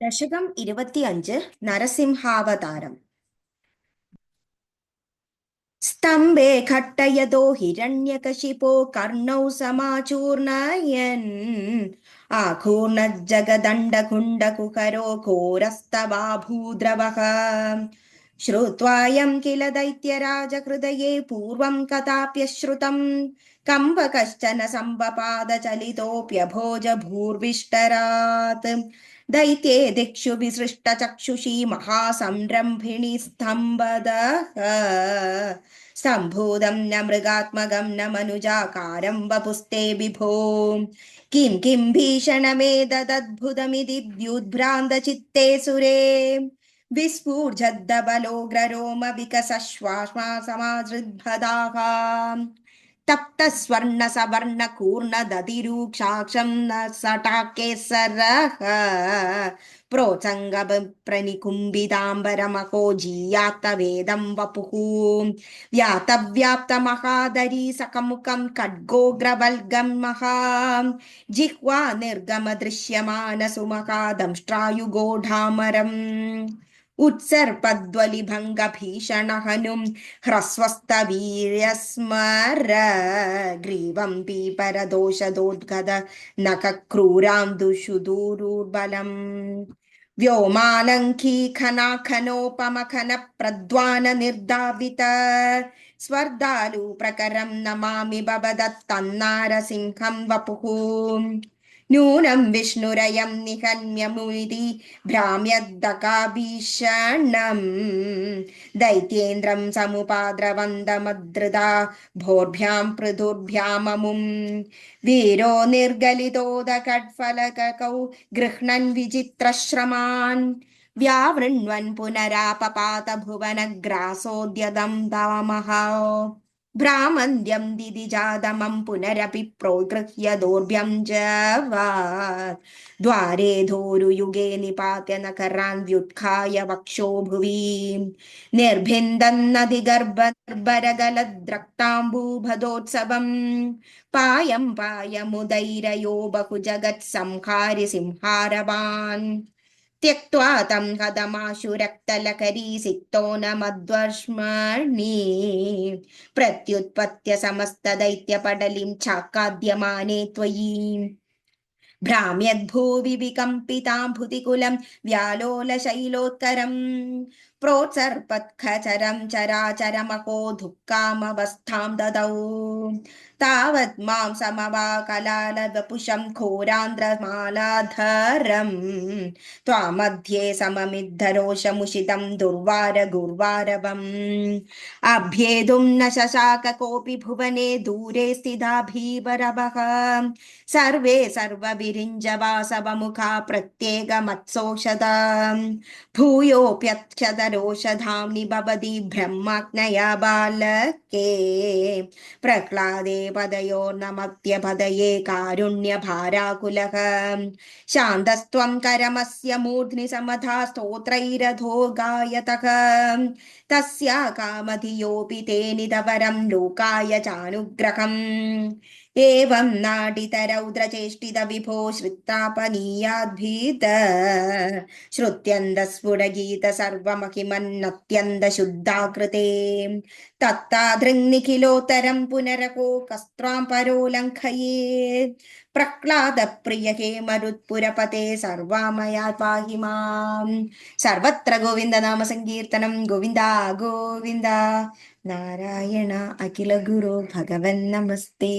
ദശകം 25 നരസിംഹാവതാരം. സ്തംഭേ ഘട്ടയതോ ഹിരണ്യകശിപോ കർണൗ സമാചൂർണയൻ ആഘൂർണജ്ജഗദണ്ഡകുണ്ടകുഹരോ ഘോരസ്തവാഭൂദ്രവഃ ശ്രുത്വായം കില ദൈത്യരാജഹൃദയേ പൂർവം കഥാപ്യശ്രുതം കമ്പ കശ്ചന സംവപാദചലിതോപ്യഭോജ ഭൂർവിഷ്ടരാത് ദൈത്യേ ദിക്ഷു വിസൃഷ്ടചക്ഷുഷി മഹാസംരംഭിണി സ്തംഭദഃ സംഭൂതം ന മൃഗാത്മകം ന മനുജാകാരം വപുസ്തേ വിഭോ കിം കിം ഭീഷണമേതദ്ഭുതമിതി വ്യുദ്ഭ്രാന്തചിത്തേ സുരേ വിസ്ഫൂർജദ്ദബലോഗ്രരോമ വികസശ്വാസമാസമാസൃദ്ഭദാഃ തപ്തസ്വർണ സവർണ കൂർണ ദതിരൂക്ഷാക്ഷം ന സടാക്കേസരഃ പ്രോത്സംഗ പ്രനികുംബിതാംബരമഹോ ജീയാത്തവേദം വപുഃ വ്യാതവ്യാപ്തമഹാദരീ സഖമുഖം ഖഡ്ഗോഗ്രവൽഗം മഹാ ജിഹ്വാ നിർഗമ ദൃശ്യമാന സുമഹാദംഷ്ട്രായുഗോഢാമരം ഉത്സർപ്പദ്വലിഭംഗഭീഷണഹനും ഹ്രസ്വസ്തവീര്യസ്മര ഗ്രീവം പീപരദോഷദോദ്ഗത നഖക്രൂരാന്തുഷുദൂരുബലം വ്യോമാലംഘീഖനാഖനോപമഖന പ്രദ്വാന നിർദാവിത സ്വർദാലു പ്രകരം നമാമി ഭവദത്തന്നാരസിംഹം വപുഃ നൂനം വിഷ്ണുരയം നിഹന്യമുയിതി ഭ്രാമ്യദ്ദകാഭീഷണം ദൈത്യേന്ദ്രം സമുപാദ്രവന്തമദ്രുതാ ഭോർഭ്യാം പൃഥുർഭ്യാമമും വീരോ നിർഗലിതോദകട്ഫലകൗ ഗൃഹ്ണൻ വിചിത്രശ്രമാൻ വ്യാവൃണ്വൻ പുനരാപപാത ഭുവനഗ്രാസോദ്യതം ദാമഹ ഭ്രാമന്ത്യം ദിദിജാതമം പുനരപി പ്രോഗൃഹ്യ ദൗർഭ്യം ദ്വാരേ ധോരുയുഗേ നിപാത്യ നകരാൻ വ്യുത്ഖായ വക്ഷോ ഭുവി നിർഭിന്ദന്നതിഗർഭരഗലദ്രക്താംബൂഭദോത്സവം പായം പായമുദൈരയോ ബഹുജഗത് സംഹാരി സിംഹാരവാൻ त्यक्त्वा तं हदमाशु रक्तलकरी सिक्तो न मद्वर्ष्मणि प्रत्युत्पत्य समस्तदैत्यपटलिं चाक्काद्यमाने त्वयि भ्राम्यद्भुवि विकम्पितां भुतिकुलं व्यालोलशैलोत्करम् प्रोत्सर्पत्खचरं चराचरमहो दुःखामवस्थां ददौ तावत् मां समवाकलालवपुषं घोरान्ध्रमालाधरं त्वामध्ये सममिद्धरोषमुषितं दुर्वारगुर्वारवम् अभ्येतुं न शशाक कोऽपि भुवने दूरे स्थिता भीभरवः सर्वे सर्वविरिञ्जवासवमुखा प्रत्येकमत्सौषधा भूयोऽप्यक्षतरोषधाम्नि भवति ब्रह्माग्नया बालके प्रह्लादे पदयोर्नमत्यपदये कारुण्यभाराकुलः शान्तस्त्वं करमस्य मूर्ध्नि समधा स्तोत्रैरधो गायतः तस्या कामधियोऽपि ते निधवरं लोकाय चानुग्रहम् एवं नाडितरौद्रचेष्टित विभो श्रुतापनीयाद्भीत श्रुत्यन्दस्फुटगीत सर्वमहिमन्नत्यन्तशुद्धाकृते तत्तादृङ्निखिलोत्तरं पुनरको कस्त्रां परो लङ्घयेत् प्रह्लादप्रिय हे मरुत्पुरपते सर्वामया पाहि माम् सर्वत्र गोविन्द नाम संकीर्तनं गोविन्दा गोविन्द नारायण अखिल गुरो भगवन् नमस्ते।